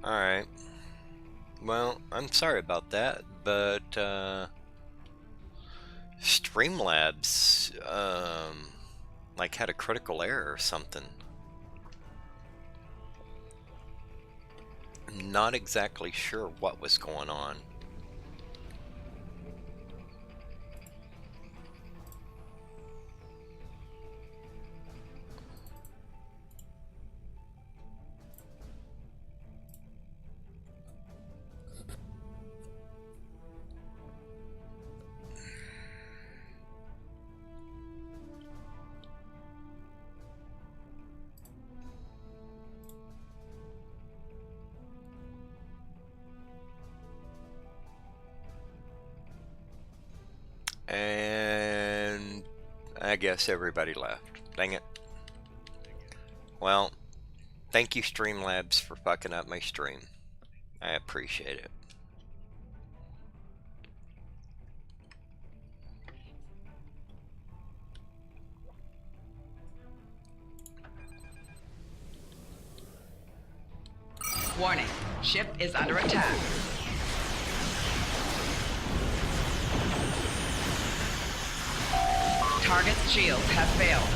Alright. Well, I'm sorry about that, but Streamlabs like had a critical error or something. I'm not exactly sure what was going on. And I guess everybody left. Dang it. Well, thank you Streamlabs for fucking up my stream. I appreciate it. Warning, ship is under attack. Target's shields have failed.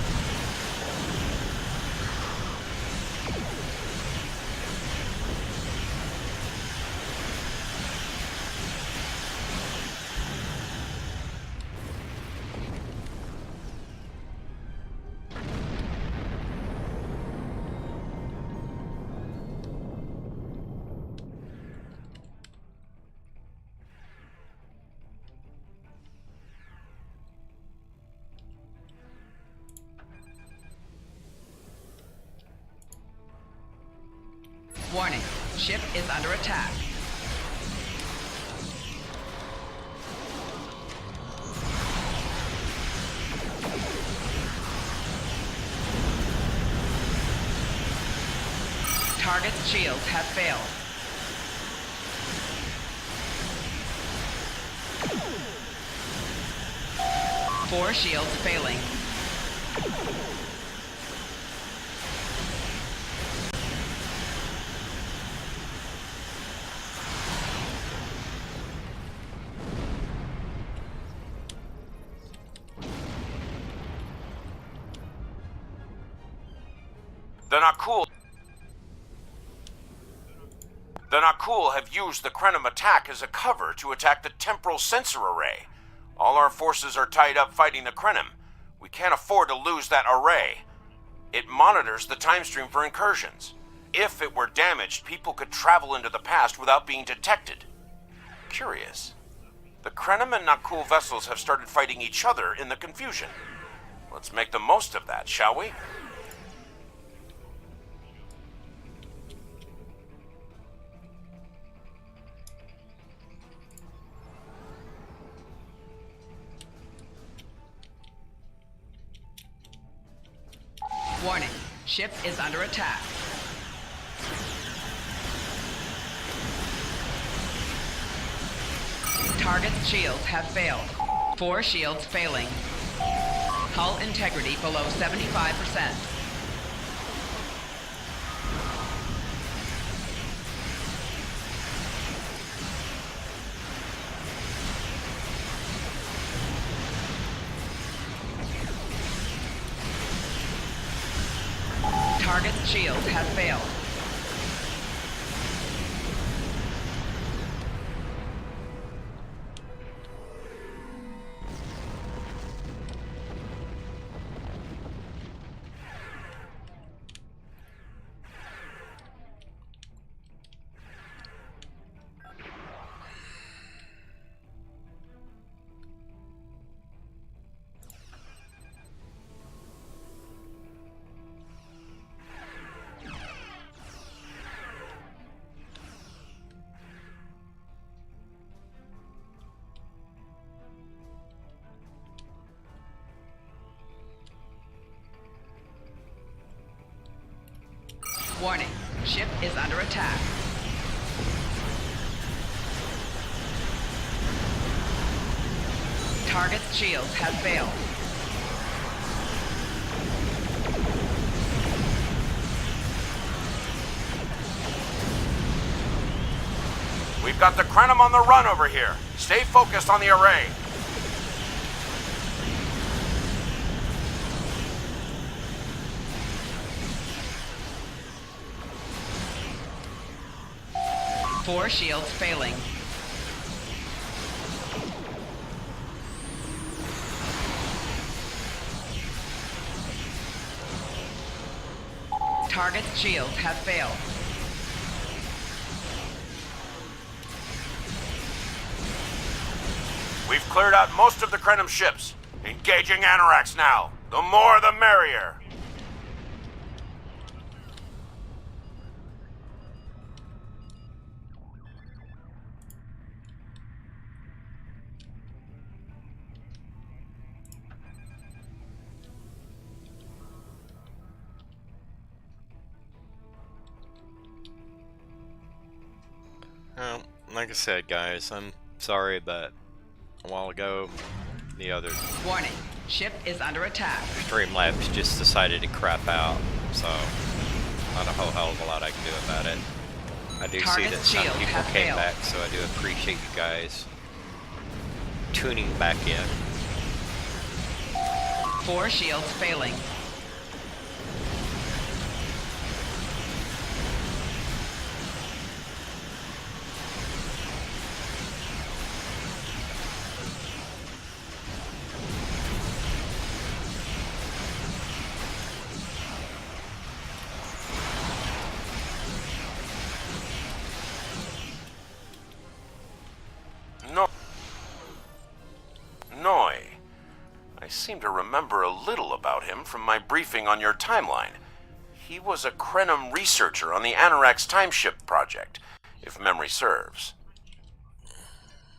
Warning, ship is under attack. Target's shields have failed. Four shields failing. The Nakul have used the Krenim attack as a cover to attack the temporal sensor array. All our forces are tied up fighting the Krenim. We can't afford to lose that array. It monitors the time stream for incursions. If it were damaged, people could travel into the past without being detected. Curious. The Krenim and Nakul vessels have started fighting each other in the confusion. Let's make the most of that, shall we? Warning, ship is under attack. Target's shields have failed. Four shields failing. Hull integrity below 75%. Target's shields have failed. Warning, ship is under attack. Target's shields have failed. We've got the Krenim on the run over here. Stay focused on the array. Four shields failing. Target's shields have failed. We've cleared out most of the Krenim ships. Engaging Anoraks now. The more the merrier. Well, like I said, guys, I'm sorry, but a while ago, the other Warning. Ship is under attack. Streamlabs just decided to crap out, so not a whole hell of a lot I can do about it. I do see Target's that some shield people has came failed. back, so I do appreciate you guys tuning back in. Four shields failing. Noi. I seem to remember a little about him from my briefing on your timeline. He was a Krenim researcher on the Anoraks timeship project, if memory serves.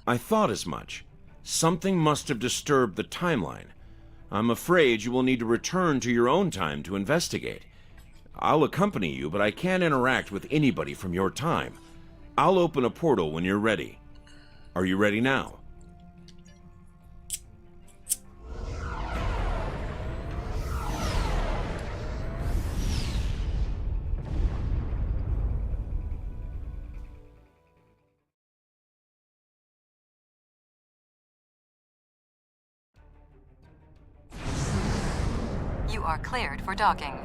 I thought as much. Something must have disturbed the timeline. I'm afraid you will need to return to your own time to investigate. I'll accompany you, but I can't interact with anybody from your time. I'll open a portal when you're ready. Are you ready now? You are cleared for docking.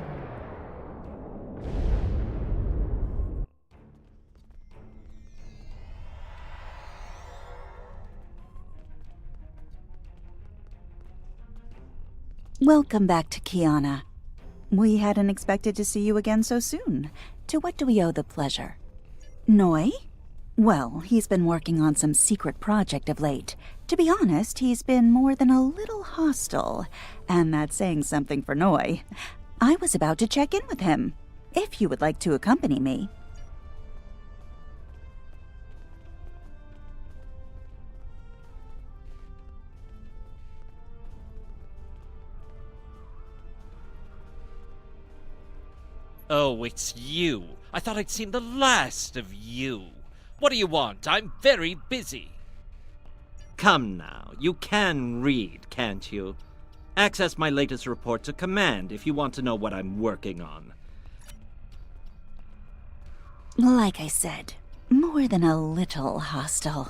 Welcome back to Kiana. We hadn't expected to see you again so soon. To what do we owe the pleasure? Noi? Well, he's been working on some secret project of late. To be honest, he's been more than a little hostile. And that's saying something for Noi. I was about to check in with him. If you would like to accompany me. Oh, it's you. I thought I'd seen the last of you. What do you want? I'm very busy. Come now, you can read, can't you? Access my latest report to command if you want to know what I'm working on. Like I said, more than a little hostile.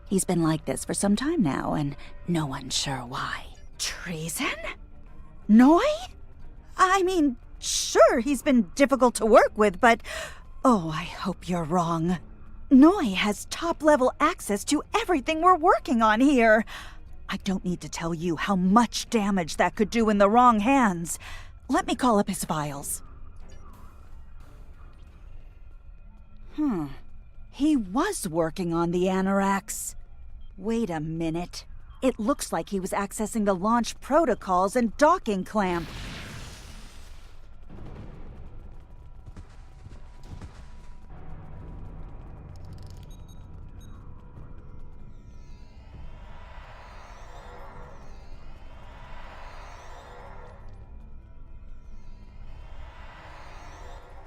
He's been like this for some time now, and no one's sure why. Treason? Noi? I mean, sure, he's been difficult to work with, but... Oh, I hope you're wrong. Noi has top-level access to everything we're working on here. I don't need to tell you how much damage that could do in the wrong hands. Let me call up his files. He was working on the Anoraks. Wait a minute. It looks like he was accessing the launch protocols and docking clamp.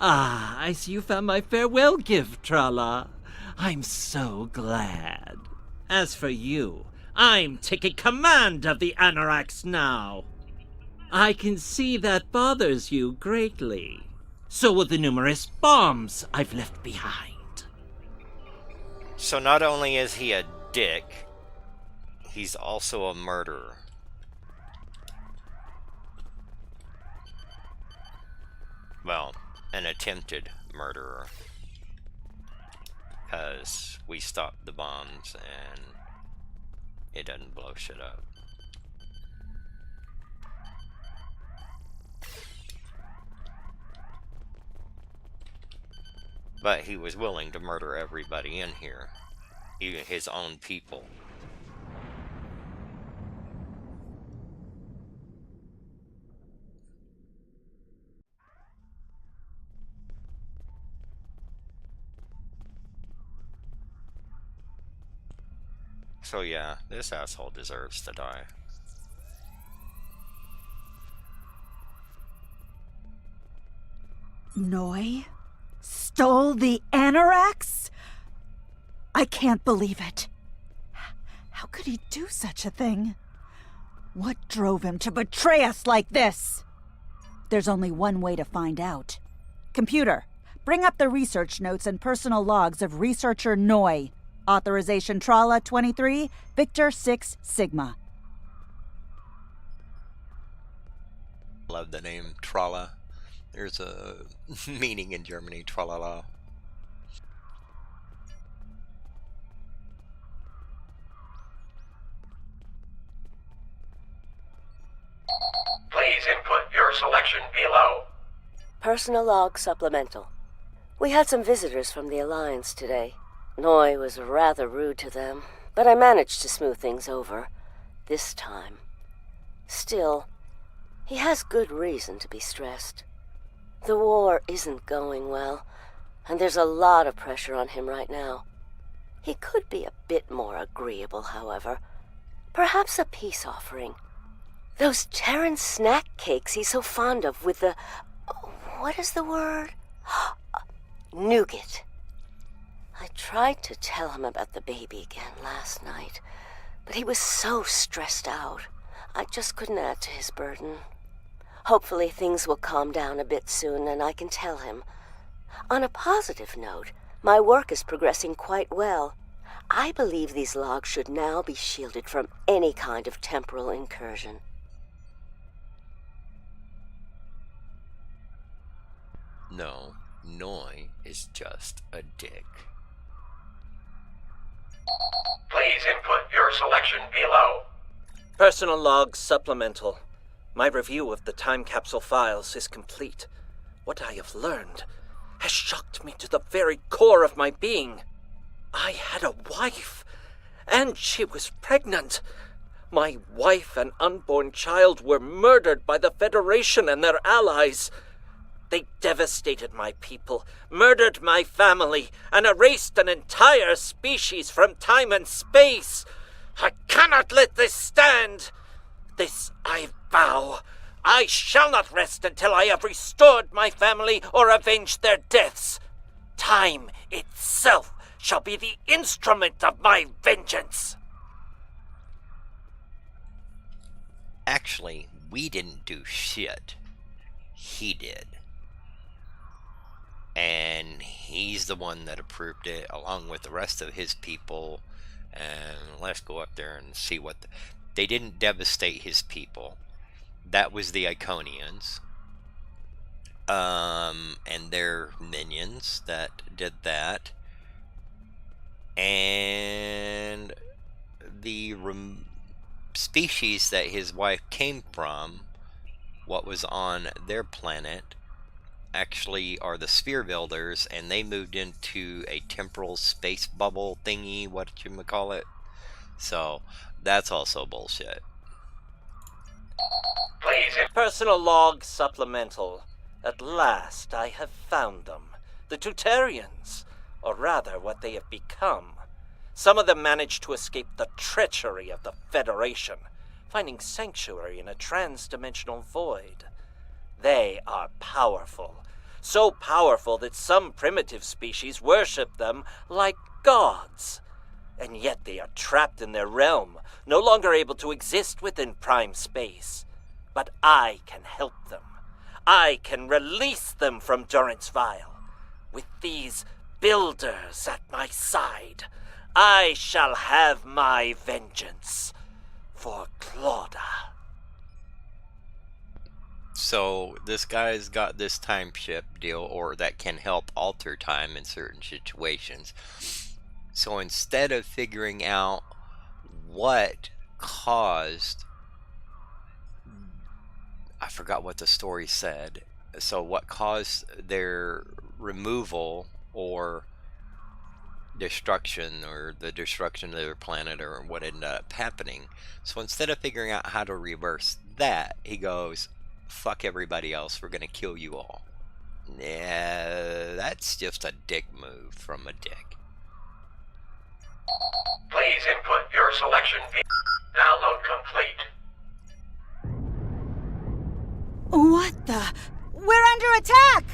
Ah, I see you found my farewell gift, Trala. I'm so glad. As for you, I'm taking command of the Anoraks now. I can see that bothers you greatly. So will the numerous bombs I've left behind. So not only is he a dick, he's also a murderer. Well, an attempted murderer. Because we stopped the bombs and it doesn't blow shit up. But he was willing to murder everybody in here, even his own people. So yeah, this asshole deserves to die. Noi stole the Anorax? I can't believe it. How could he do such a thing? What drove him to betray us like this? There's only one way to find out. Computer, bring up the research notes and personal logs of researcher Noi. Authorization Trala 23, Victor 6 Sigma. Love the name Trala. There's a meaning in Germany, tralala. Please input your selection below. Personal log supplemental. We had some visitors from the Alliance today. Noi was rather rude to them, but I managed to smooth things over. This time. Still, he has good reason to be stressed. The war isn't going well, and there's a lot of pressure on him right now. He could be a bit more agreeable, however. Perhaps a peace offering. Those Terran snack cakes he's so fond of with the... what is the word? Nougat. I tried to tell him about the baby again last night, but he was so stressed out. I just couldn't add to his burden. Hopefully things will calm down a bit soon and I can tell him. On a positive note, my work is progressing quite well. I believe these logs should now be shielded from any kind of temporal incursion. No, Noi is just a dick. Please input your selection below. Personal log supplemental. My review of the time capsule files is complete. What I have learned has shocked me to the very core of my being. I had a wife, and she was pregnant. My wife and unborn child were murdered by the Federation and their allies. They devastated my people, murdered my family, and erased an entire species from time and space. I cannot let this stand. This I vow. I shall not rest until I have restored my family or avenged their deaths. Time itself shall be the instrument of my vengeance. Actually, we didn't do shit. He did. And he's the one that approved it, along with the rest of his people. And let's go up there and see what... They didn't devastate his people. That was the Iconians. And their minions that did that. And the species that his wife came from, what was on their planet, actually are the Sphere Builders, and they moved into a temporal space bubble thingy, whatchamacallit. So, that's also bullshit. Please. Personal log supplemental. At last I have found them. The Tutarians, or rather what they have become. Some of them managed to escape the treachery of the Federation, finding sanctuary in a trans-dimensional void. They are powerful. So powerful that some primitive species worship them like gods. And yet they are trapped in their realm, no longer able to exist within prime space. But I can help them. I can release them from Durance Vile. With these builders at my side, I shall have my vengeance for Claudia. So this guy's got this time ship deal, or that can help alter time in certain situations. So instead of figuring out what caused, I forgot what the story said. So what caused their removal or destruction, or the destruction of their planet, or what ended up happening. So instead of figuring out how to reverse that, he goes, fuck everybody else, we're gonna kill you all. Yeah, that's just a dick move from a dick. Please input your selection. Download complete. What the? We're under attack!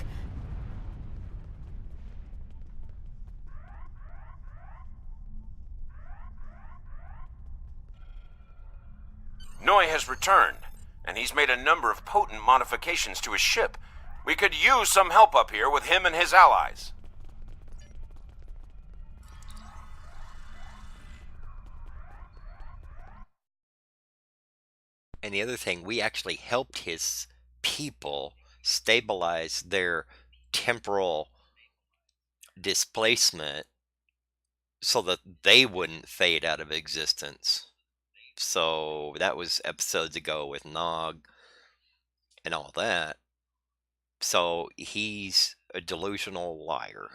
Noi has returned, and he's made a number of potent modifications to his ship. We could use some help up here with him and his allies. And the other thing, we actually helped his people stabilize their temporal displacement so that they wouldn't fade out of existence. So that was episodes ago with Nog and all that. So he's a delusional liar.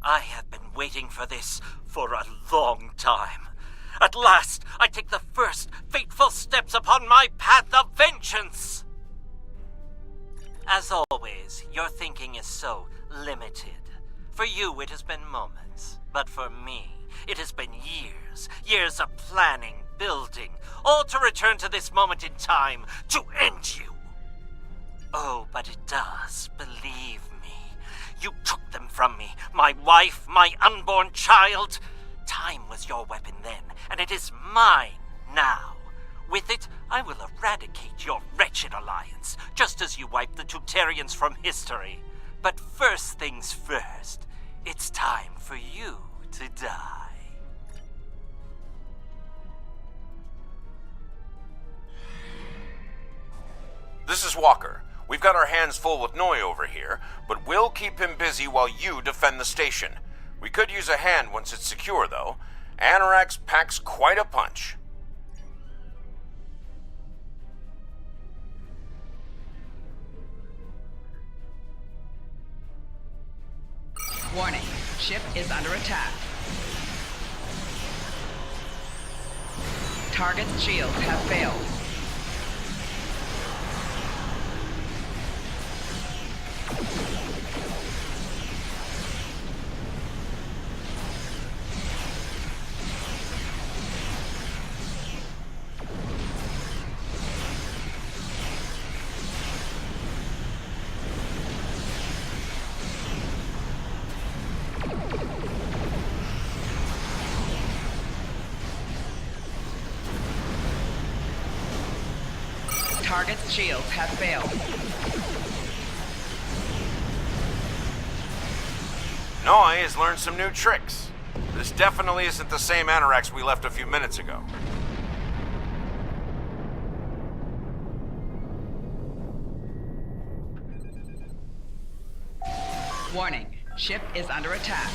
I have been waiting for this for a long time. At last, I take the first fateful steps upon my path of vengeance. As always, your thinking is so limited. For you, it has been moments. But for me, it has been years. Years of planning, building, all to return to this moment in time, to end you. Oh, but it does, believe me. You took them from me, my wife, my unborn child. Time was your weapon then, and it is mine now. With it, I will eradicate your wretched alliance, just as you wiped the Tutarians from history. But first things first, it's time for you to die. This is Walker. We've got our hands full with Noi over here, but we'll keep him busy while you defend the station. We could use a hand once it's secure, though. Anorax packs quite a punch. Warning, ship is under attack. Target's shields have failed. Target's shields have failed. Noi has learned some new tricks. This definitely isn't the same Anorax we left a few minutes ago. Warning, ship is under attack.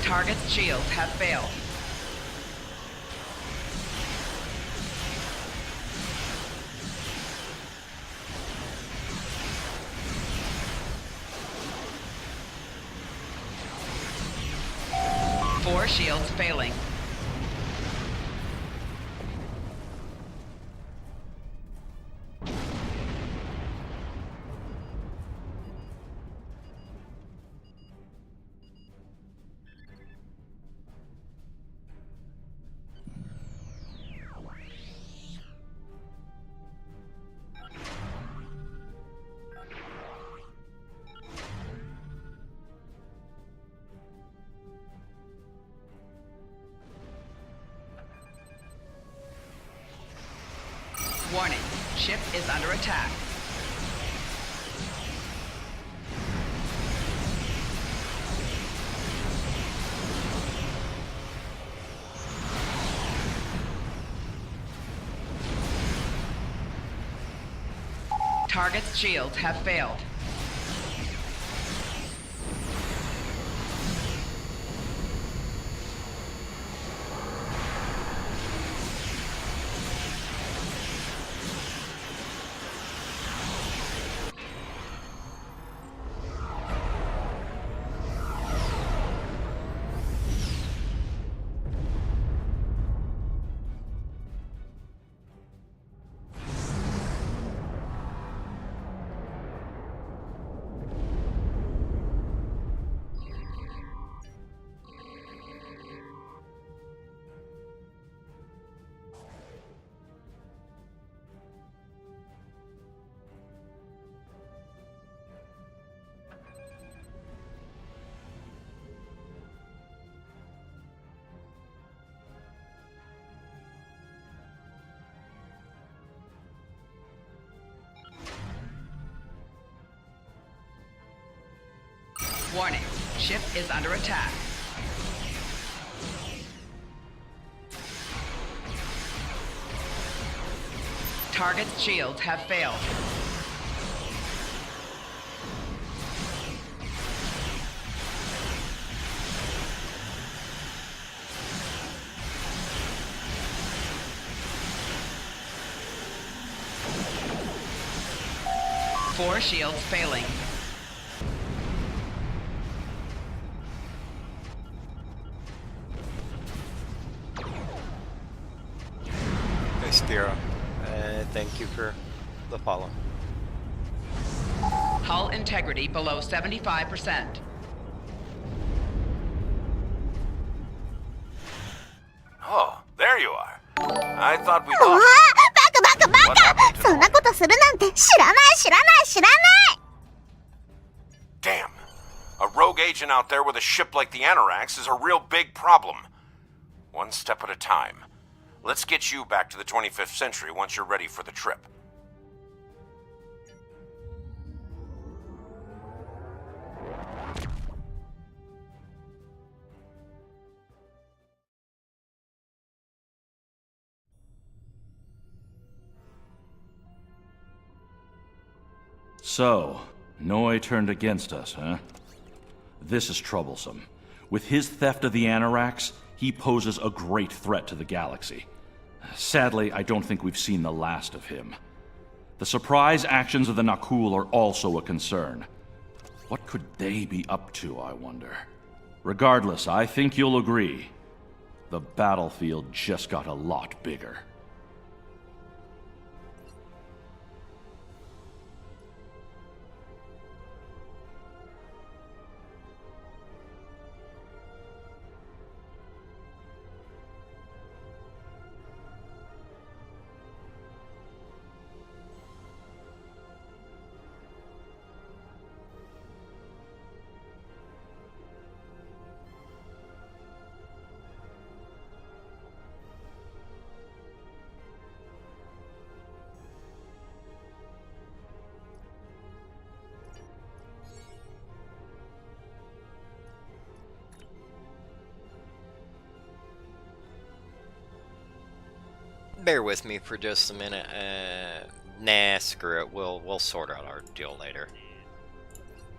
Target's shields have failed. Four shields failing. Warning, ship is under attack. Target's shields have failed. Warning, ship is under attack. Target's shields have failed. Four shields failing. Spiro, thank you for the follow. Hull integrity below 75%. Oh, there you are. I thought we lost. バカバカバ What happened カ to そんなことするなんて知らない知らない知らない Damn. A rogue agent out there with a ship like the Anorax is a real big problem. One step at a time. Let's get you back to the 25th century once you're ready for the trip. So, Noi turned against us, huh? This is troublesome. With his theft of the Anorax, he poses a great threat to the galaxy. Sadly, I don't think we've seen the last of him. The surprise actions of the Nakul are also a concern. What could they be up to, I wonder? Regardless, I think you'll agree. The battlefield just got a lot bigger. Bear with me for just a minute. Nah, screw it. We'll sort out our deal later.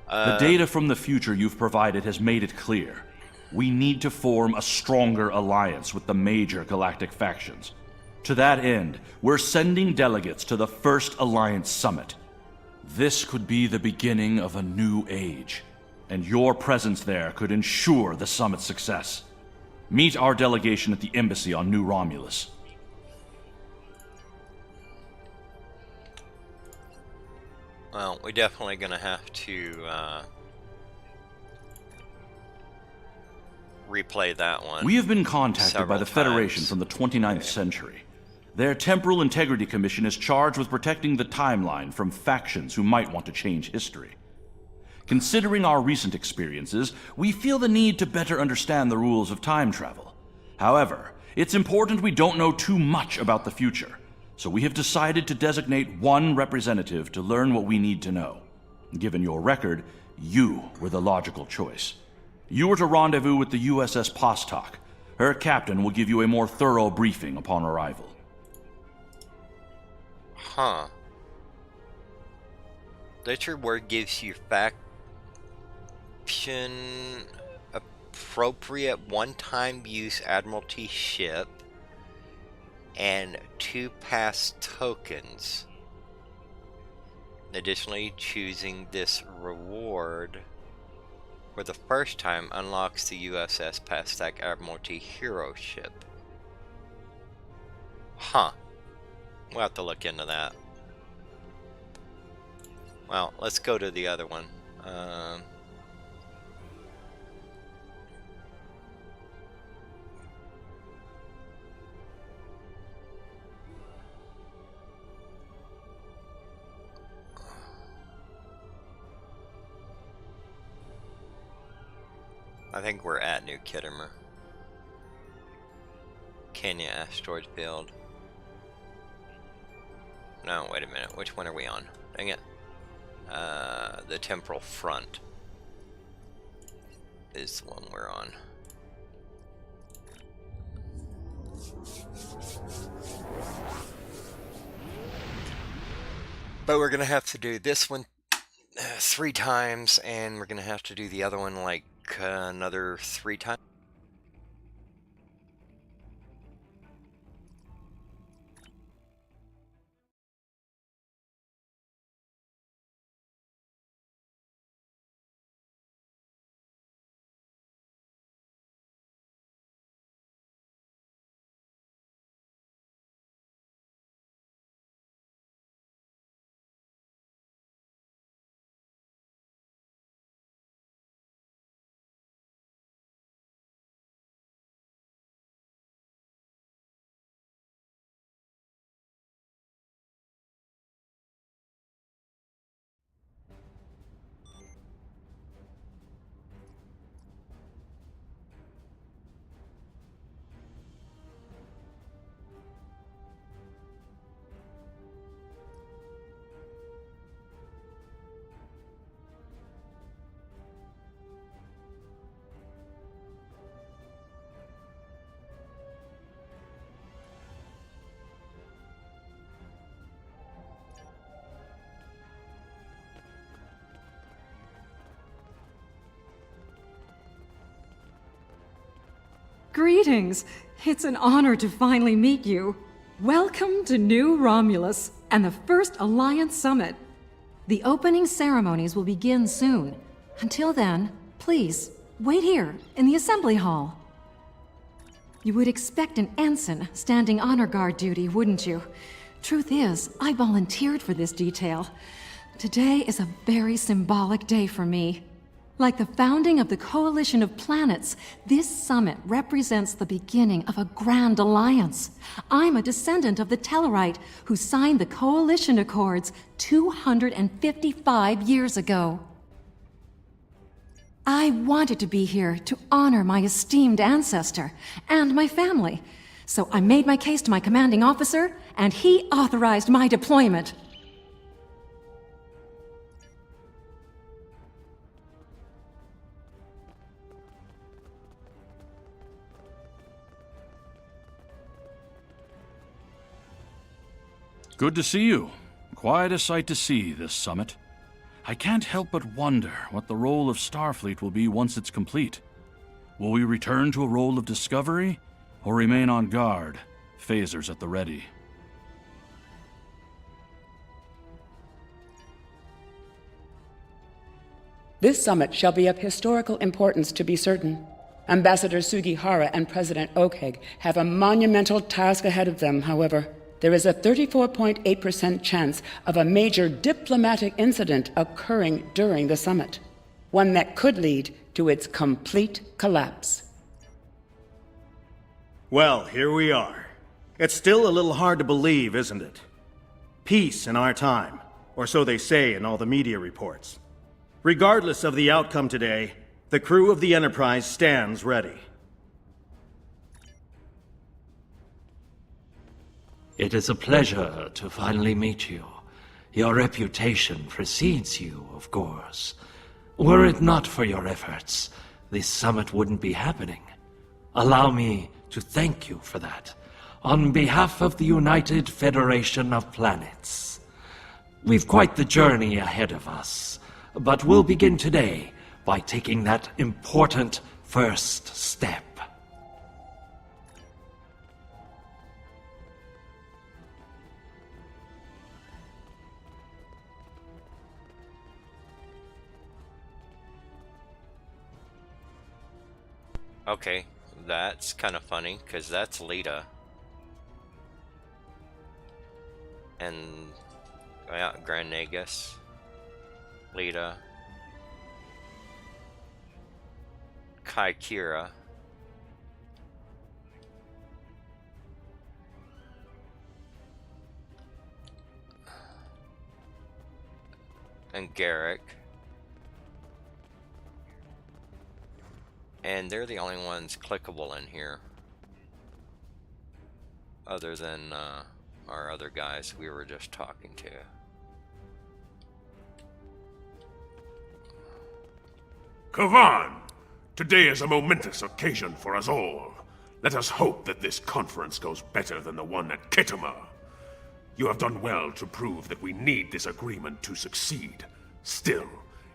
The data from the future you've provided has made it clear. We need to form a stronger alliance with the major galactic factions. To that end, we're sending delegates to the First Alliance Summit. This could be the beginning of a new age, and your presence there could ensure the summit's success. Meet our delegation at the embassy on New Romulus. Well, we're definitely gonna have to replay that one. We have been contacted by the Federation times. from the 29th century. Their Temporal Integrity Commission is charged with protecting the timeline from factions who might want to change history. Considering our recent experiences, we feel the need to better understand the rules of time travel. However, it's important we don't know too much about the future. So we have decided to designate one representative to learn what we need to know. Given your record, you were the logical choice. You were to rendezvous with the USS Postok. Her captain will give you a more thorough briefing upon arrival. Huh. Literature word gives you faction appropriate one-time use Admiralty ship and 2 pass tokens. Additionally, choosing this reward for the first time unlocks the USS Postok Admiralty hero ship. Huh. We'll have to look into that. Well, let's go to the other one. I think we're at New Kittimer. Kenya asteroid field. No, wait a minute. Which one are we on? Dang it. The temporal front is the one we're on. But we're gonna have to do this one 3 times, and we're gonna have to do the other one like another 3 times. Greetings! It's an honor to finally meet you. Welcome to New Romulus and the first Alliance Summit. The opening ceremonies will begin soon. Until then, please, wait here in the assembly hall. You would expect an ensign standing honor guard duty, wouldn't you? Truth is, I volunteered for this detail. Today is a very symbolic day for me. Like the founding of the Coalition of Planets, this summit represents the beginning of a grand alliance. I'm a descendant of the Tellarite who signed the Coalition Accords 255 years ago. I wanted to be here to honor my esteemed ancestor and my family, so I made my case to my commanding officer, and he authorized my deployment. Good to see you. Quite a sight to see, this summit. I can't help but wonder what the role of Starfleet will be once it's complete. Will we return to a role of discovery, or remain on guard, phasers at the ready? This summit shall be of historical importance, to be certain. Ambassador Sugihara and President Okheg have a monumental task ahead of them, however. There is a 34.8% chance of a major diplomatic incident occurring during the summit, one that could lead to its complete collapse. Well, here we are. It's still a little hard to believe, isn't it? Peace in our time, or so they say in all the media reports. Regardless of the outcome today, the crew of the Enterprise stands ready. It is a pleasure to finally meet you. Your reputation precedes you, of course. Were it not for your efforts, this summit wouldn't be happening. Allow me to thank you for that, on behalf of the United Federation of Planets. We've quite the journey ahead of us, but we'll begin today by taking that important first step. Okay, that's kind of funny, because that's Lita. And, yeah, Grand Nagus. Lita. Kira. And Garrick. And they're the only ones clickable in here. Other than our other guys we were just talking to. Kavan! Today is a momentous occasion for us all. Let us hope that this conference goes better than the one at Khitomer. You have done well to prove that we need this agreement to succeed. Still,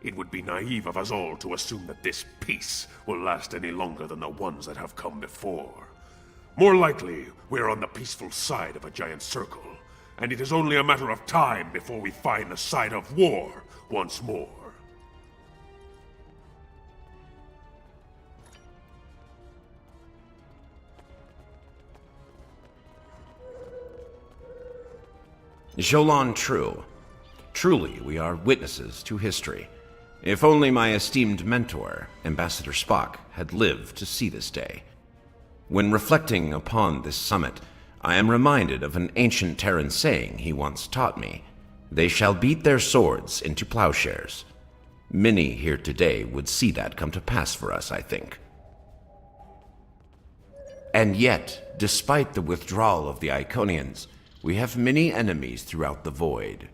it would be naive of us all to assume that this peace will last any longer than the ones that have come before. More likely, we're on the peaceful side of a giant circle, and it is only a matter of time before we find the side of war once more. Jolan True. Truly, we are witnesses to history. If only my esteemed mentor, Ambassador Spock, had lived to see this day. When reflecting upon this summit, I am reminded of an ancient Terran saying he once taught me. They shall beat their swords into plowshares. Many here today would see that come to pass for us, I think. And yet, despite the withdrawal of the Iconians, we have many enemies throughout the void.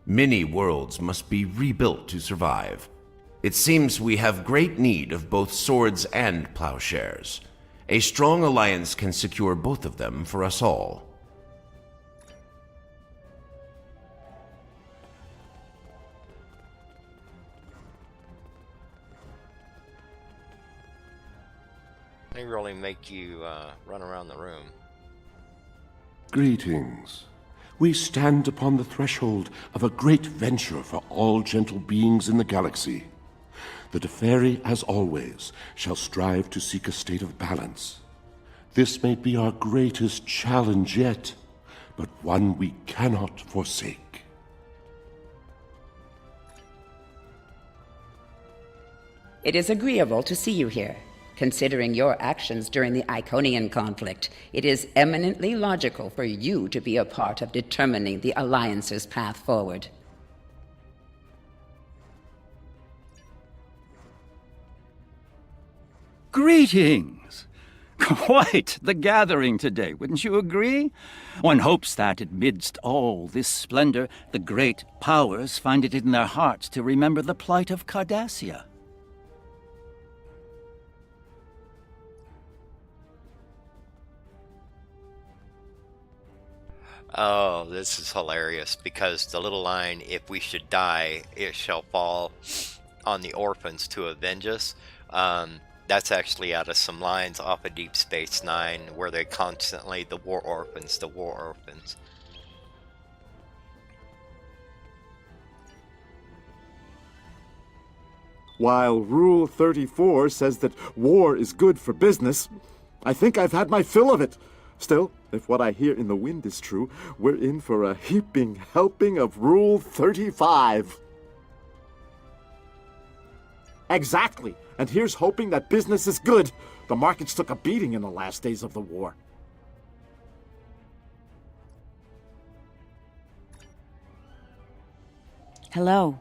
Many worlds must be rebuilt to survive. It seems we have great need of both swords and plowshares. A strong alliance can secure both of them for us all. They really make you run around the room. Greetings. We stand upon the threshold of a great venture for all gentle beings in the galaxy. The Deferi, as always, shall strive to seek a state of balance. This may be our greatest challenge yet, but one we cannot forsake. It is agreeable to see you here. Considering your actions during the Iconian conflict, it is eminently logical for you to be a part of determining the Alliance's path forward. Greetings! Quite the gathering today, wouldn't you agree? One hopes that, amidst all this splendor, the great powers find it in their hearts to remember the plight of Cardassia. Oh, this is hilarious, because the little line, if we should die, it shall fall on the orphans to avenge us. That's actually out of some lines off of Deep Space Nine, where they constantly, the war orphans, the war orphans. While Rule 34 says that war is good for business, I think I've had my fill of it. Still, if what I hear in the wind is true, we're in for a heaping helping of Rule 35. Exactly. And here's hoping that business is good. The markets took a beating in the last days of the war. Hello.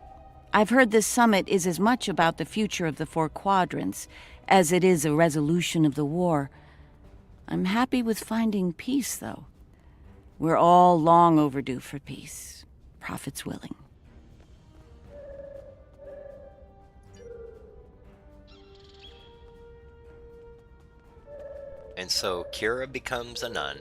I've heard this summit is as much about the future of the Four Quadrants as it is a resolution of the war. I'm happy with finding peace, though. We're all long overdue for peace, prophets willing. And so Kira becomes a nun.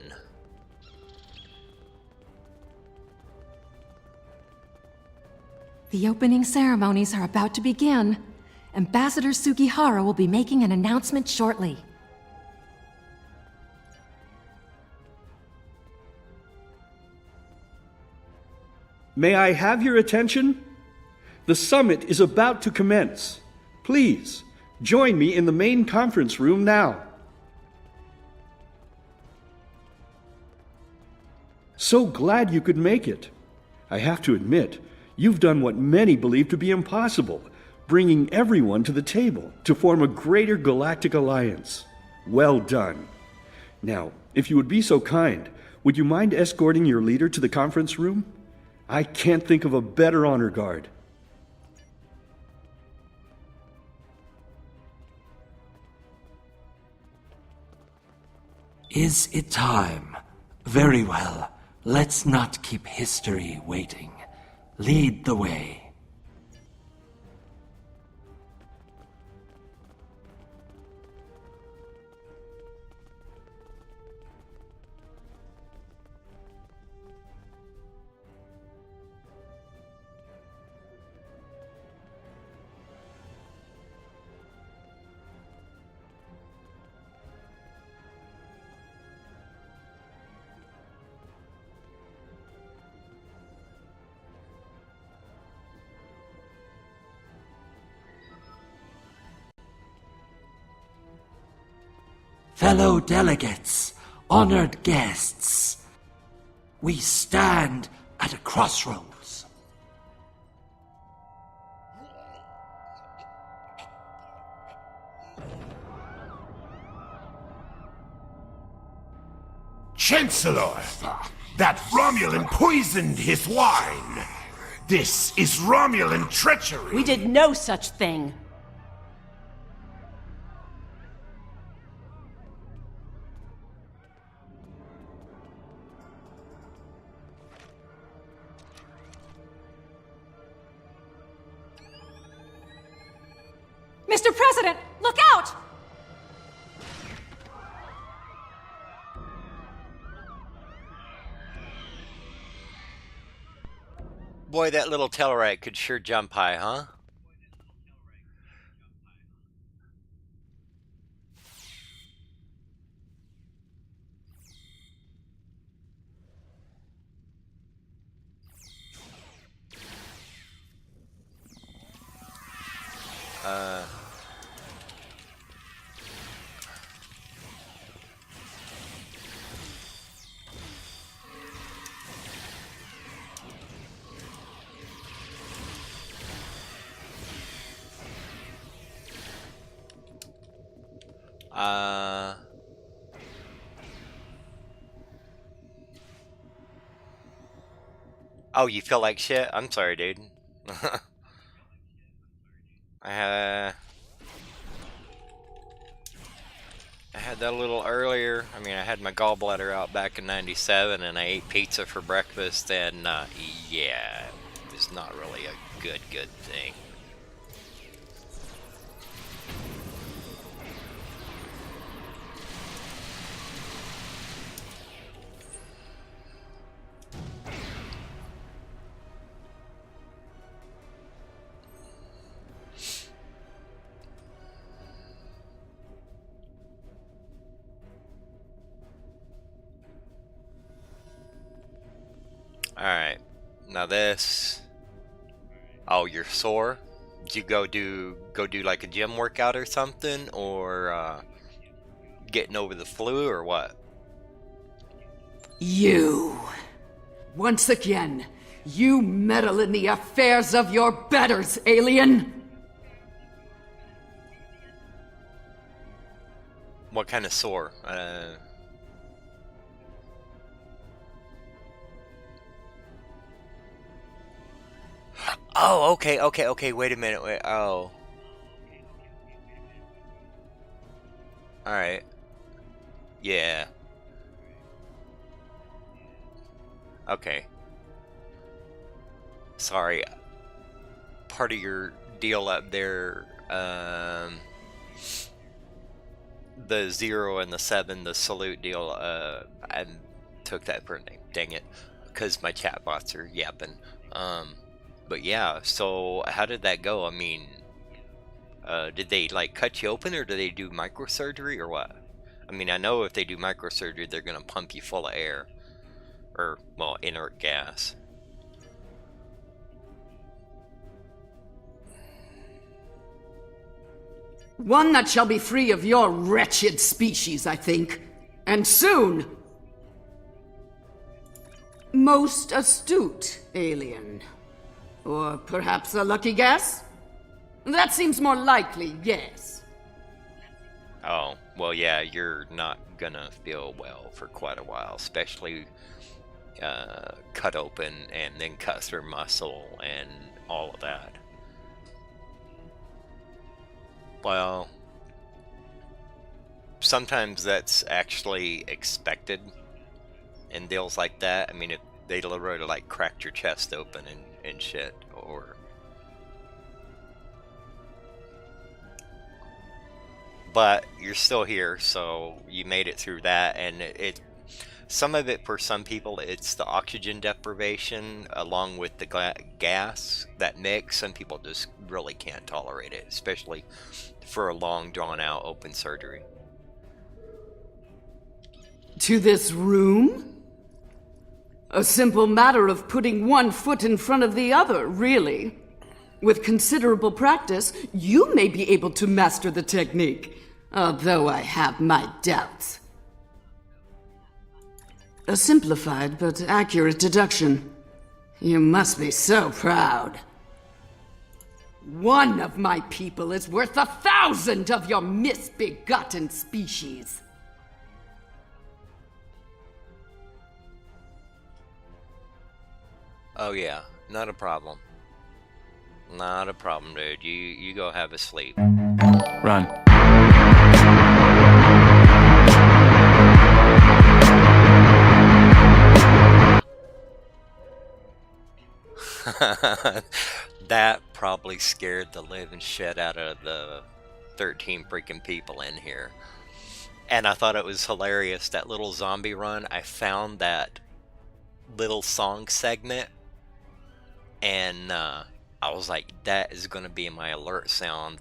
The opening ceremonies are about to begin. Ambassador Sugihara will be making an announcement shortly. May I have your attention? The summit is about to commence. Please, join me in the main conference room now. So glad you could make it. I have to admit, you've done what many believe to be impossible, bringing everyone to the table to form a greater galactic alliance. Well done. Now, if you would be so kind, would you mind escorting your leader to the conference room? I can't think of a better honor guard. Is it time? Very well. Let's not keep history waiting. Lead the way. Fellow delegates, honored guests, we stand at a crossroads. Chancellor, that Romulan poisoned his wine. This is Romulan treachery. We did no such thing. Mr. President, look out! Boy, that little Tellarite could sure jump high, huh? Oh, you feel like shit? I'm sorry, dude. I had that a little earlier. I mean, I had my gallbladder out back in '97, and I ate pizza for breakfast, and yeah, it's not really a good thing. Alright, now this. Oh, you're sore? Did you go do like a gym workout or something? Or getting over the flu or what? You! Once again, you meddle in the affairs of your betters, alien! What kind of sore? Oh, okay, wait a minute, oh. Alright. Yeah. Okay. Sorry. Part of your deal up there, the 0 and the 7, the salute deal, I took that for a name. Dang it. Because my chatbots are yapping. But yeah, so how did that go? I mean, did they like cut you open, or do they do microsurgery, or what? I mean, I know if they do microsurgery, they're gonna pump you full of air, or well, inert gas. One that shall be free of your wretched species, I think. And soon. Most astute alien. Or perhaps a lucky guess? That seems more likely, yes. Oh, well, yeah, you're not gonna feel well for quite a while, especially cut open and then cut through muscle and all of that. Well, sometimes that's actually expected in deals like that. I mean, if they literally like cracked your chest open and shit, or... But you're still here, so you made it through that, and some of it, for some people, it's the oxygen deprivation along with the gas, that mix. Some people just really can't tolerate it, especially for a long, drawn-out open surgery. To this room? A simple matter of putting one foot in front of the other, really. With considerable practice, you may be able to master the technique, although I have my doubts. A simplified but accurate deduction. You must be so proud. One of my people is worth 1,000 of your misbegotten species. Oh yeah, not a problem. Not a problem, dude. You go have a sleep. Run. That probably scared the living shit out of the 13 freaking people in here. And I thought it was hilarious, that little zombie run. I found that little song segment, and I was like, that is going to be my alert sound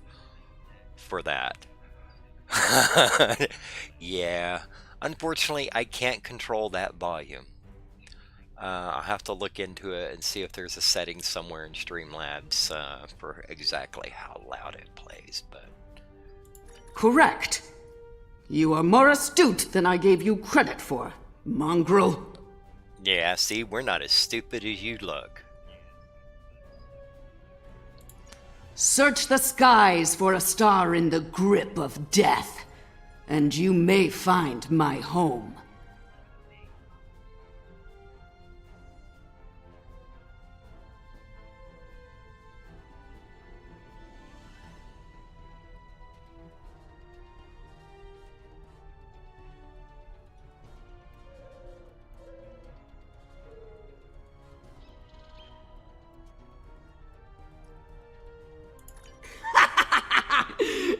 for that. Yeah, unfortunately I can't control that volume. I'll have to look into it and see if there's a setting somewhere in Streamlabs for exactly how loud it plays, but... Correct. You are more astute than I gave you credit for, mongrel. Yeah, see, we're not as stupid as you look. Search the skies for a star in the grip of death, and you may find my home.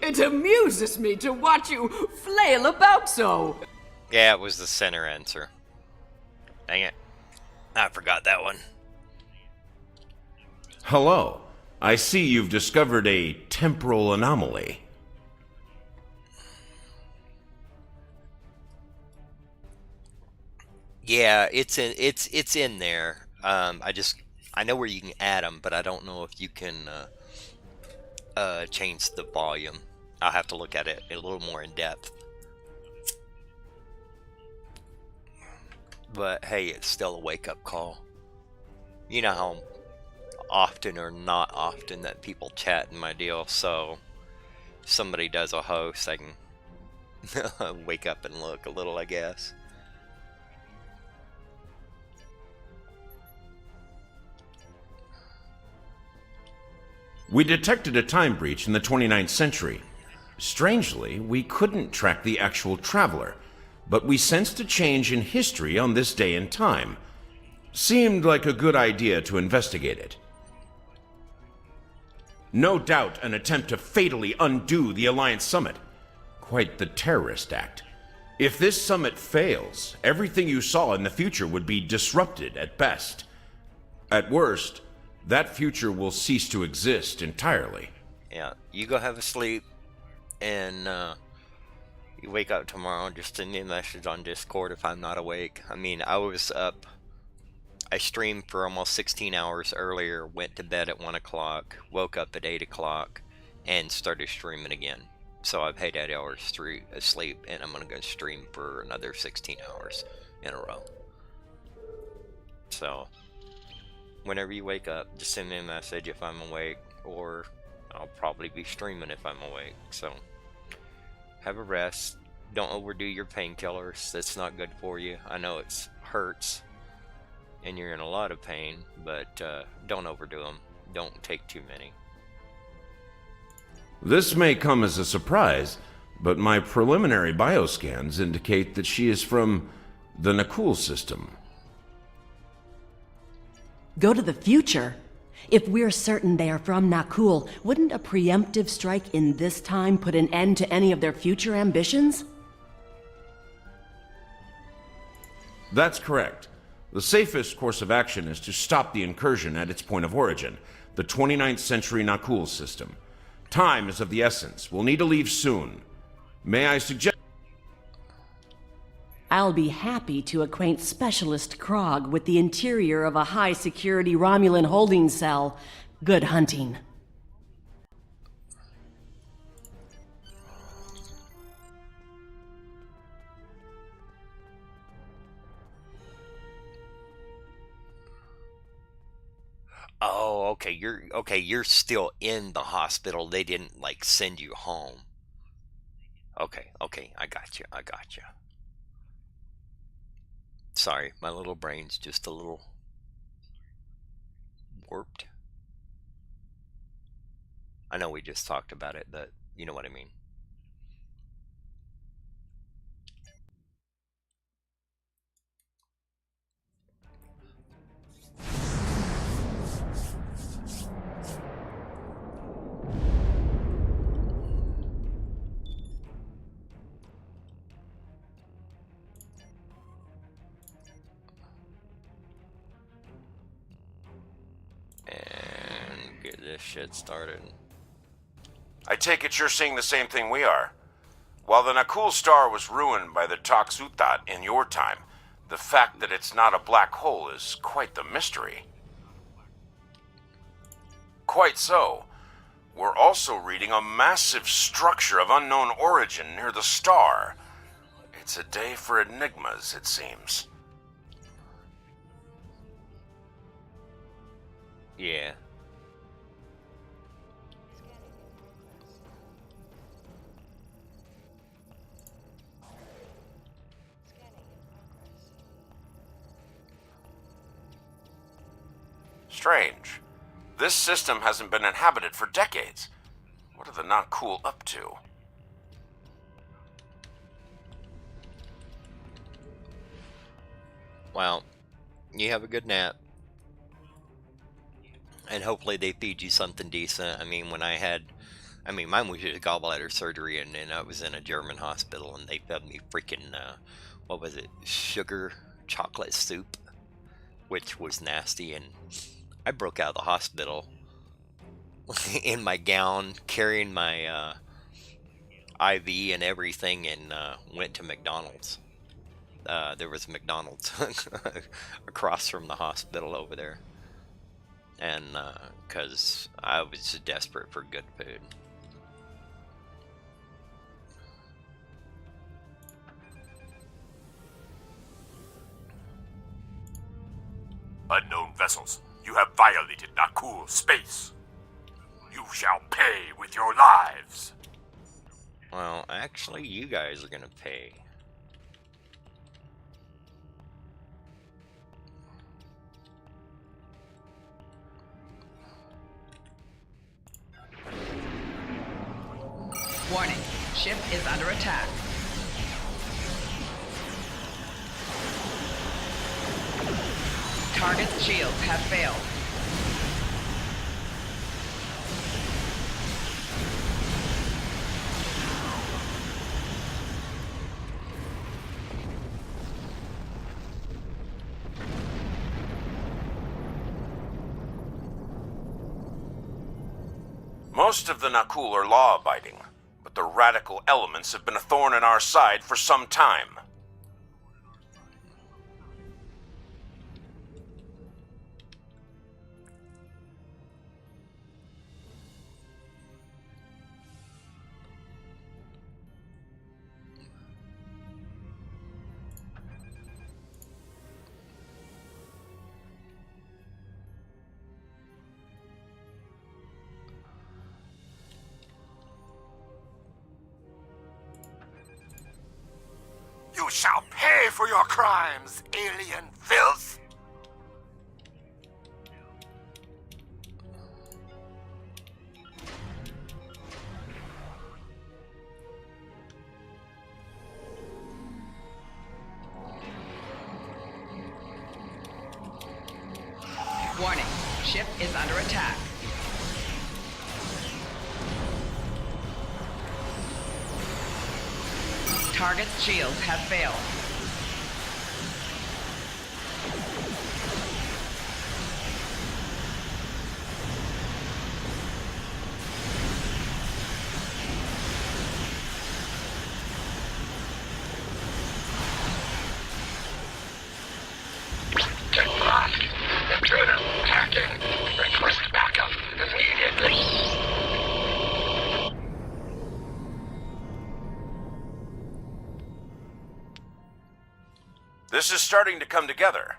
It amuses me to watch you flail about so. Yeah, it was the center answer. Dang it. I forgot that one. Hello. I see you've discovered a temporal anomaly. Yeah, it's in there. I know where you can add them, but I don't know if you can change the volume. I'll have to look at it a little more in depth. But hey, it's still a wake-up call. You know how often or not often that people chat in my deal, so if somebody does a host, I can wake up and look a little, I guess. We detected a time breach in the 29th century. Strangely, we couldn't track the actual traveler, but we sensed a change in history on this day and time. Seemed like a good idea to investigate it. No doubt an attempt to fatally undo the Alliance Summit. Quite the terrorist act. If this summit fails, everything you saw in the future would be disrupted at best. At worst, that future will cease to exist entirely. Yeah, you go have a sleep, and you wake up tomorrow, just send me a message on Discord if I'm not awake. I mean, I was up, I streamed for almost 16 hours earlier, went to bed at 1 o'clock, woke up at 8 o'clock, and started streaming again. So I've had 8 hours sleep, and I'm going to go stream for another 16 hours in a row. So, whenever you wake up, just send me a message if I'm awake, or I'll probably be streaming if I'm awake. So, have a rest. Don't overdo your painkillers. That's not good for you. I know it hurts, and you're in a lot of pain, but don't overdo them. Don't take too many. This may come as a surprise, but my preliminary bioscans indicate that she is from the Nakul system. Go to the future? If we're certain they are from Nakul, wouldn't a preemptive strike in this time put an end to any of their future ambitions? That's correct. The safest course of action is to stop the incursion at its point of origin, the 29th century Nakul system. Time is of the essence. We'll need to leave soon. May I suggest... I'll be happy to acquaint Specialist Krog with the interior of a high-security Romulan holding cell. Good hunting. Oh, okay, you're still in the hospital. They didn't, like, send you home. Okay, I got you. Sorry, my little brain's just a little warped. I know we just talked about it, but you know what I mean. And get this shit started. I take it you're seeing the same thing we are. While the Nakul star was ruined by the Toxutat in your time, the fact that it's not a black hole is quite the mystery. Quite so. We're also reading a massive structure of unknown origin near the star. It's a day for enigmas, it seems. Yeah. Strange. This system hasn't been inhabited for decades. What are the Nakul up to? Well, you have a good nap. And hopefully they feed you something decent. I mean, mine was just gallbladder surgery, and I was in a German hospital, and they fed me freaking, what was it, sugar chocolate soup, which was nasty, and I broke out of the hospital in my gown, carrying my IV and everything, and went to McDonald's. There was a McDonald's across from the hospital over there. And because I was desperate for good food. Unknown vessels, you have violated Nakul space. You shall pay with your lives. Well, actually, you guys are gonna pay. Warning, ship is under attack. Target's shields have failed. Most of the Nakul are law-abiding, but the radical elements have been a thorn in our side for some time. You shall pay for your crimes, alien filth! Warning, ship is under attack. Target's shields have failed. Get lost! Intruders attacking! Request backup immediately! This is starting to come together.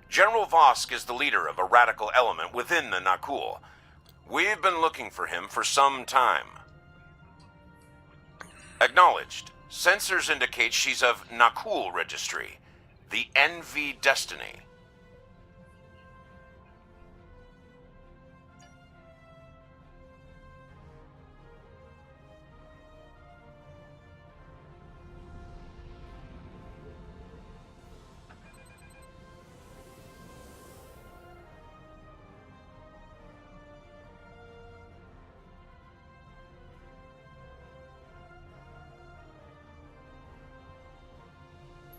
General Vosk is the leader of a radical element within the Nakul. We've been looking for him for some time. Acknowledged. Sensors indicate she's of Nakul registry, the Envy Destiny.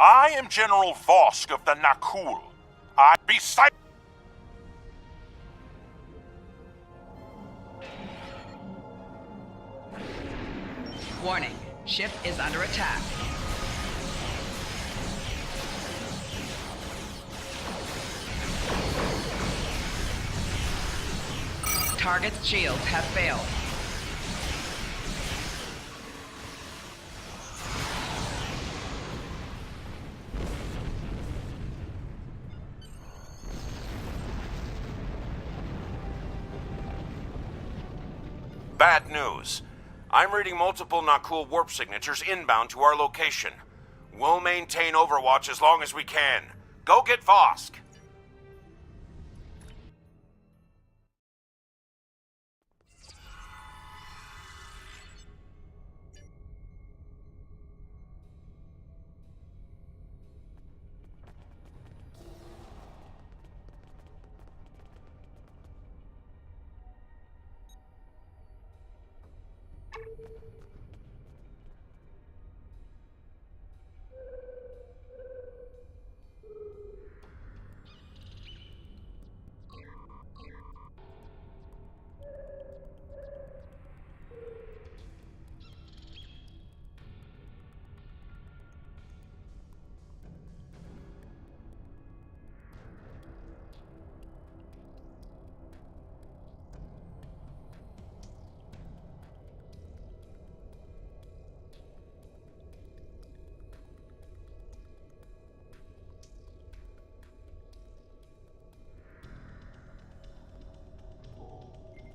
I am General Vosk of the Nakul. I beside. Warning, ship is under attack. Target's shields have failed. Bad news. I'm reading multiple Nakul warp signatures inbound to our location. We'll maintain Overwatch as long as we can. Go get Vosk!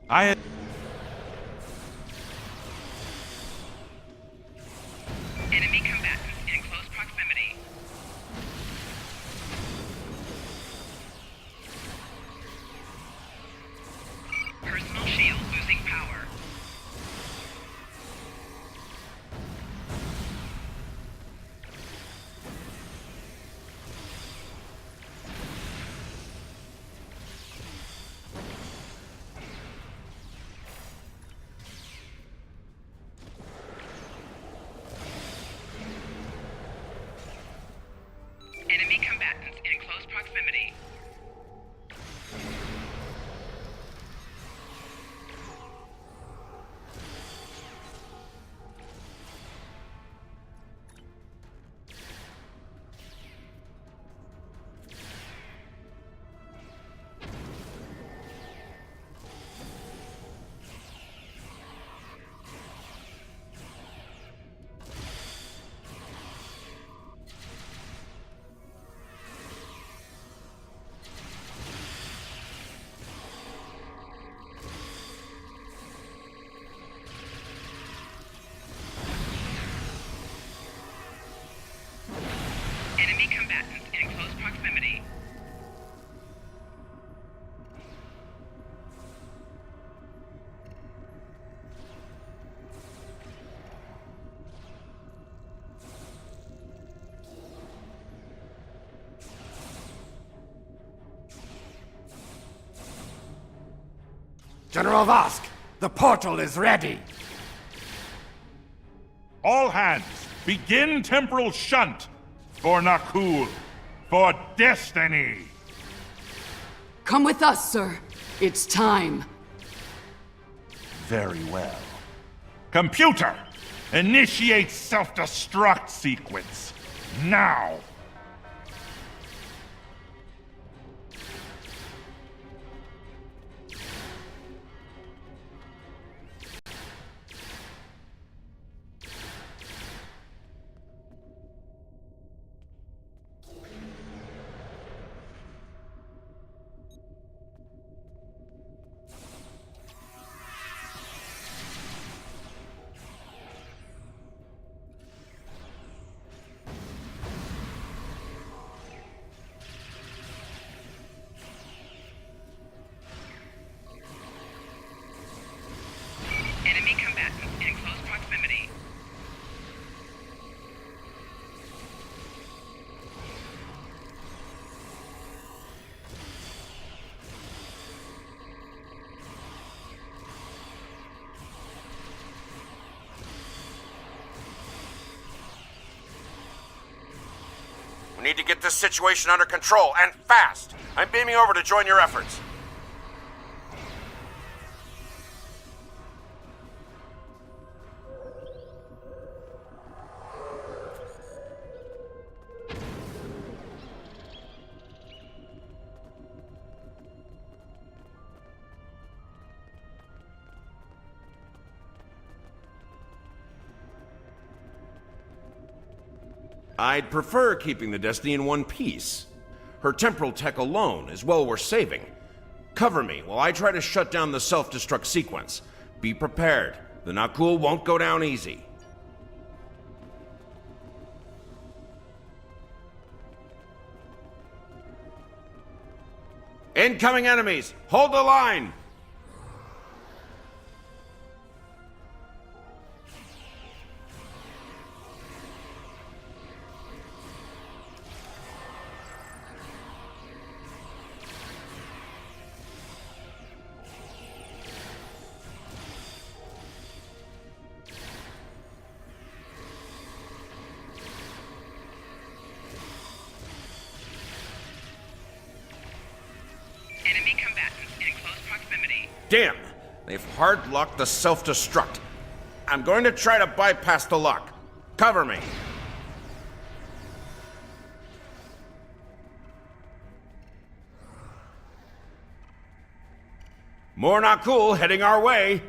I Enemy combatants in close proximity. Personal shield losing power. General Vosk, the portal is ready. All hands, begin temporal shunt for Nakul, for destiny. Come with us, sir. It's time. Very well. Computer, initiate self-destruct sequence. Now. Enemy combatants in close proximity. We need to get this situation under control, and fast! I'm beaming over to join your efforts. I'd prefer keeping the Destiny in one piece. Her temporal tech alone is well worth saving. Cover me while I try to shut down the self-destruct sequence. Be prepared. The Nakul won't go down easy. Incoming enemies! Hold the line! Enemy combatants in close proximity. Damn! They've hard-locked the self-destruct. I'm going to try to bypass the lock. Cover me. More Nakul heading our way.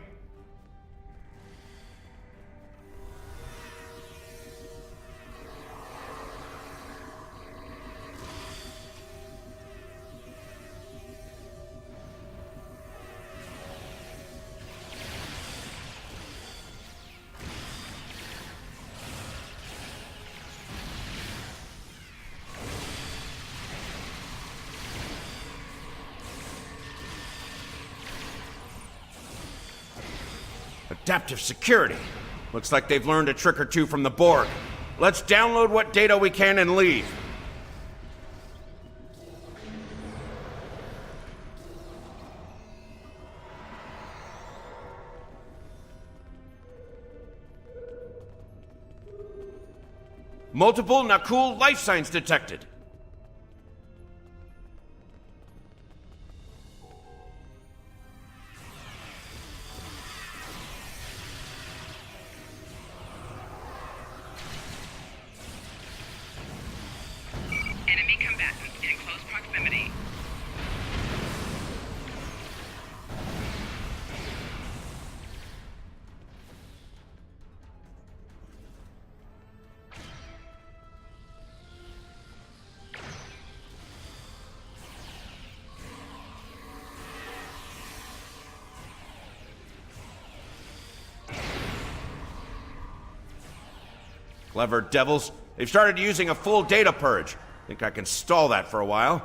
Adaptive security. Looks like they've learned a trick or two from the Borg. Let's download what data we can and leave. Multiple Nakul life signs detected. Enemy combatants in close proximity. Clever devils. They've started using a full data purge. Think I can stall that for a while.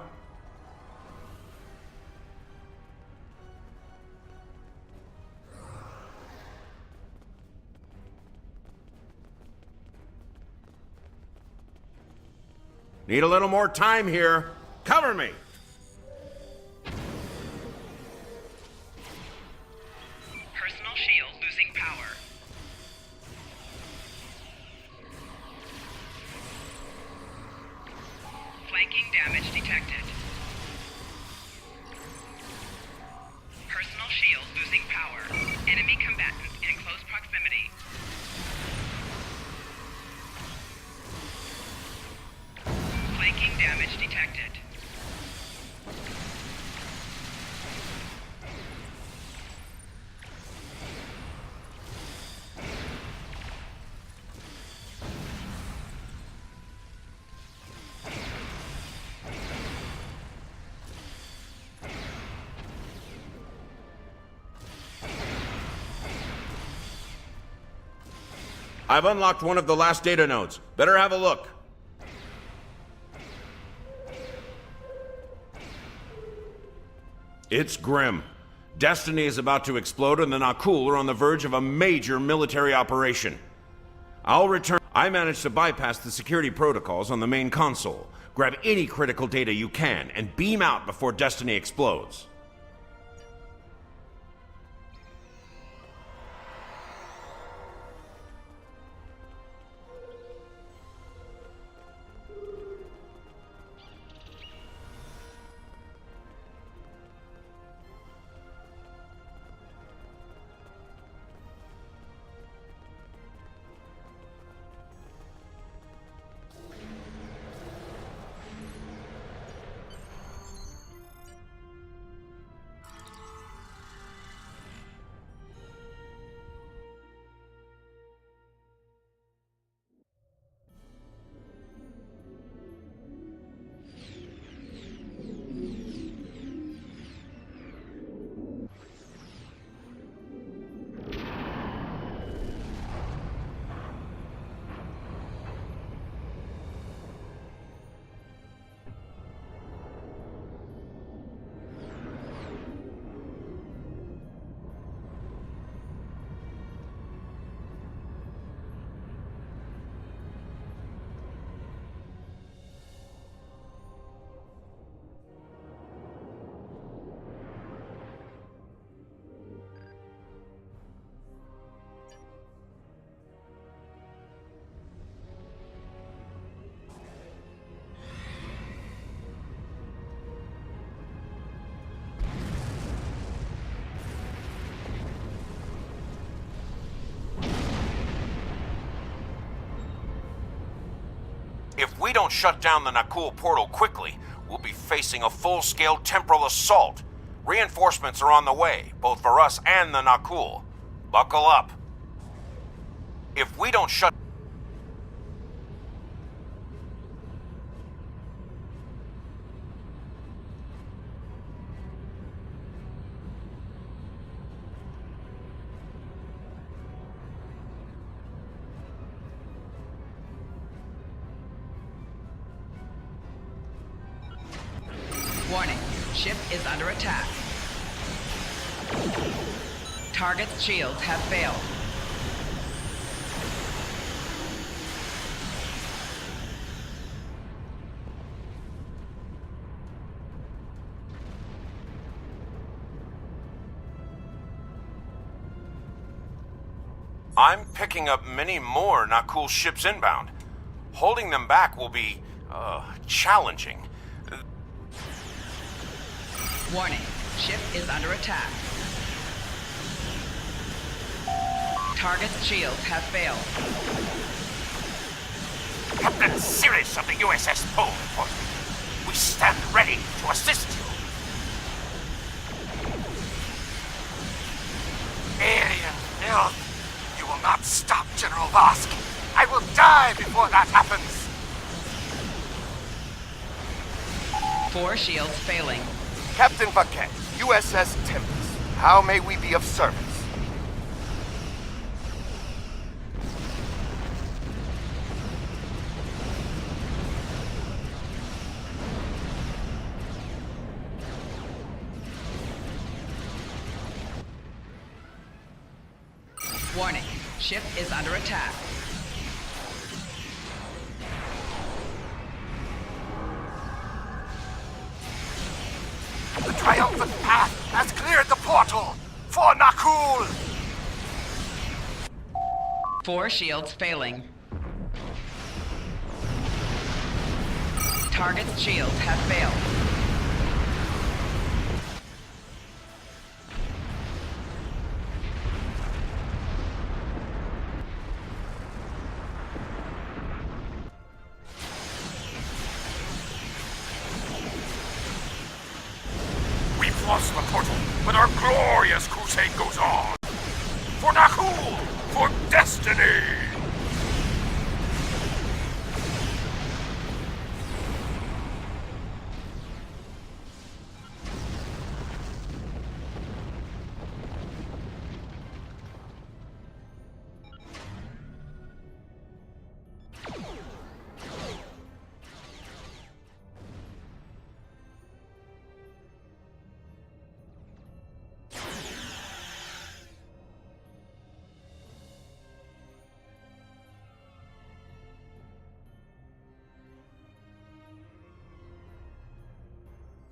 Need a little more time here. Cover me! damage detected. Personal shield losing power. Enemy combatants in close proximity. Flanking damage detected. I've unlocked one of the last data nodes. Better have a look. It's grim. Destiny is about to explode and the Nakul are on the verge of a major military operation. I'll return. I managed to bypass the security protocols on the main console. Grab any critical data you can and beam out before Destiny explodes. If we don't shut down the Nakul portal quickly, we'll be facing a full-scale temporal assault. Reinforcements are on the way, both for us and the Nakul. Buckle up. If we don't shut... Warning, ship is under attack. Target's shields have failed. I'm picking up many more Nakul ships inbound. Holding them back will be, challenging. Warning, ship is under attack. Target's shields have failed. Captain Sirius of the USS Pole Enforcement. We stand ready to assist you. Alien filth! You will not stop General Vosk. I will die before that happens. 4 shields failing. Captain Vaquet, USS Tempest. How may we be of service? Warning, ship is under attack. The triumphant path has cleared the portal for Nakul! 4 shields failing. Target's shields have failed. We've lost the portal, but our glorious crusade goes on. For Nakul! For destiny!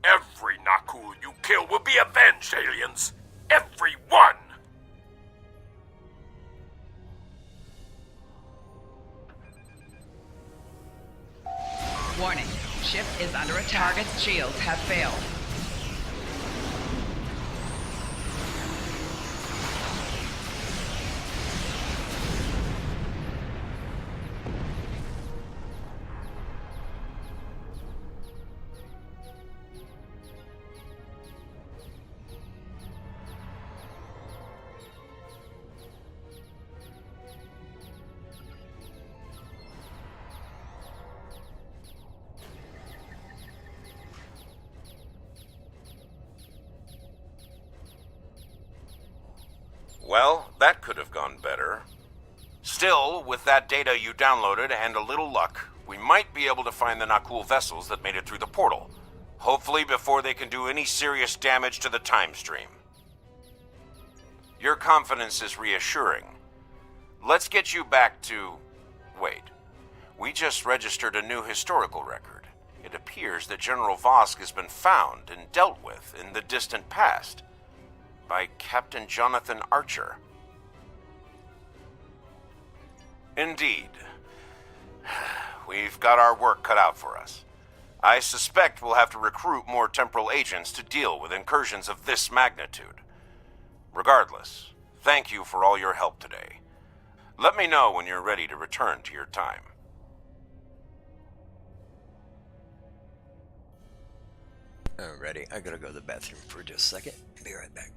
Every Nakul you kill will be avenged, aliens! Every one! Warning. Ship is under attack. Target's shields have failed. Well, that could have gone better. Still, with that data you downloaded and a little luck, we might be able to find the Nakul vessels that made it through the portal. Hopefully before they can do any serious damage to the time stream. Your confidence is reassuring. Let's get you back to... Wait. We just registered a new historical record. It appears that General Vosk has been found and dealt with in the distant past by Captain Jonathan Archer. Indeed. We've got our work cut out for us. I suspect we'll have to recruit more temporal agents to deal with incursions of this magnitude. Regardless, thank you for all your help today. Let me know when you're ready to return to your time. Alrighty, I gotta go to the bathroom for just a second. Be right back.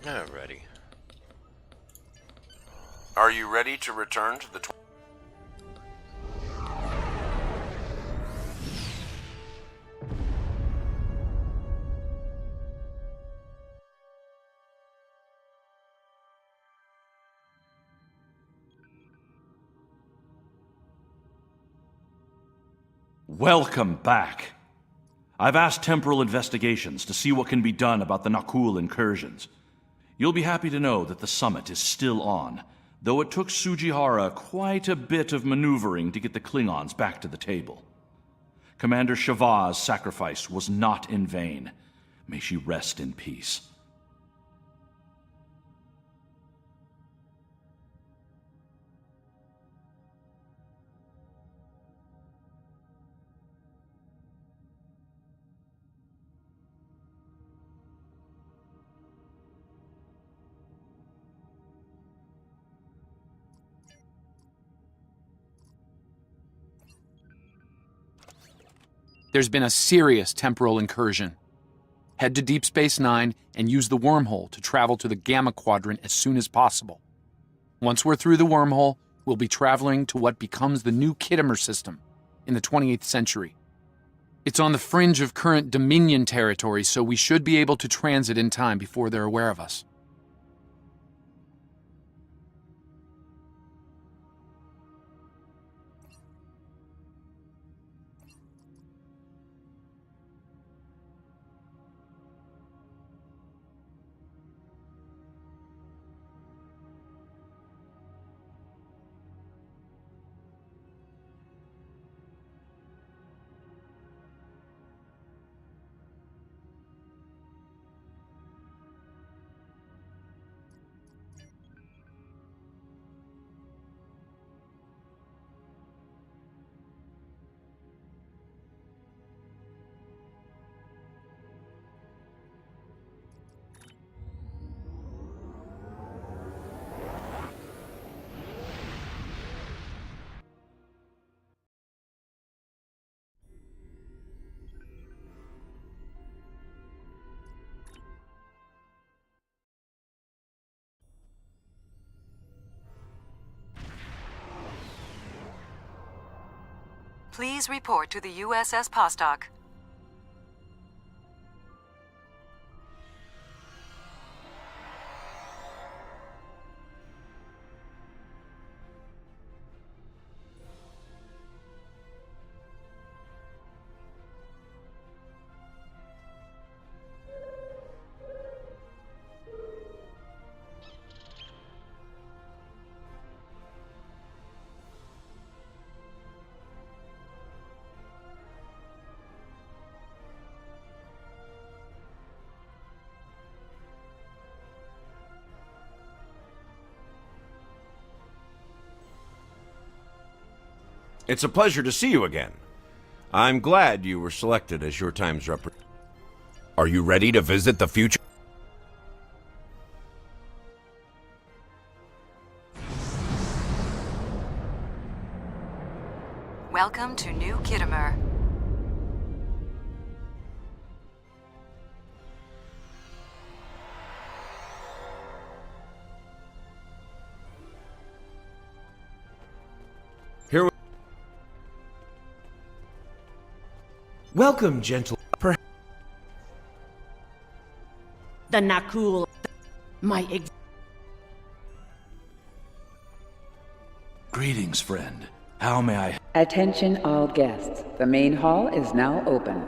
Alrighty. Are you ready to return to the... Welcome back. I've asked Temporal Investigations to see what can be done about the Nakul incursions. You'll be happy to know that the summit is still on, though it took Sujihara quite a bit of maneuvering to get the Klingons back to the table. Commander Shavah's sacrifice was not in vain. May she rest in peace. There's been a serious temporal incursion. Head to Deep Space Nine and use the wormhole to travel to the Gamma Quadrant as soon as possible. Once we're through the wormhole, we'll be traveling to what becomes the new Khitomer system in the 28th century. It's on the fringe of current Dominion territory, so we should be able to transit in time before they're aware of us. Please report to the USS Postok. It's a pleasure to see you again. I'm glad you were selected as your time's representative. Are you ready to visit the future? Welcome to New Khitomer. Welcome, gentle. The Nakul. Greetings, friend. How may I... Attention all guests. The main hall is now open.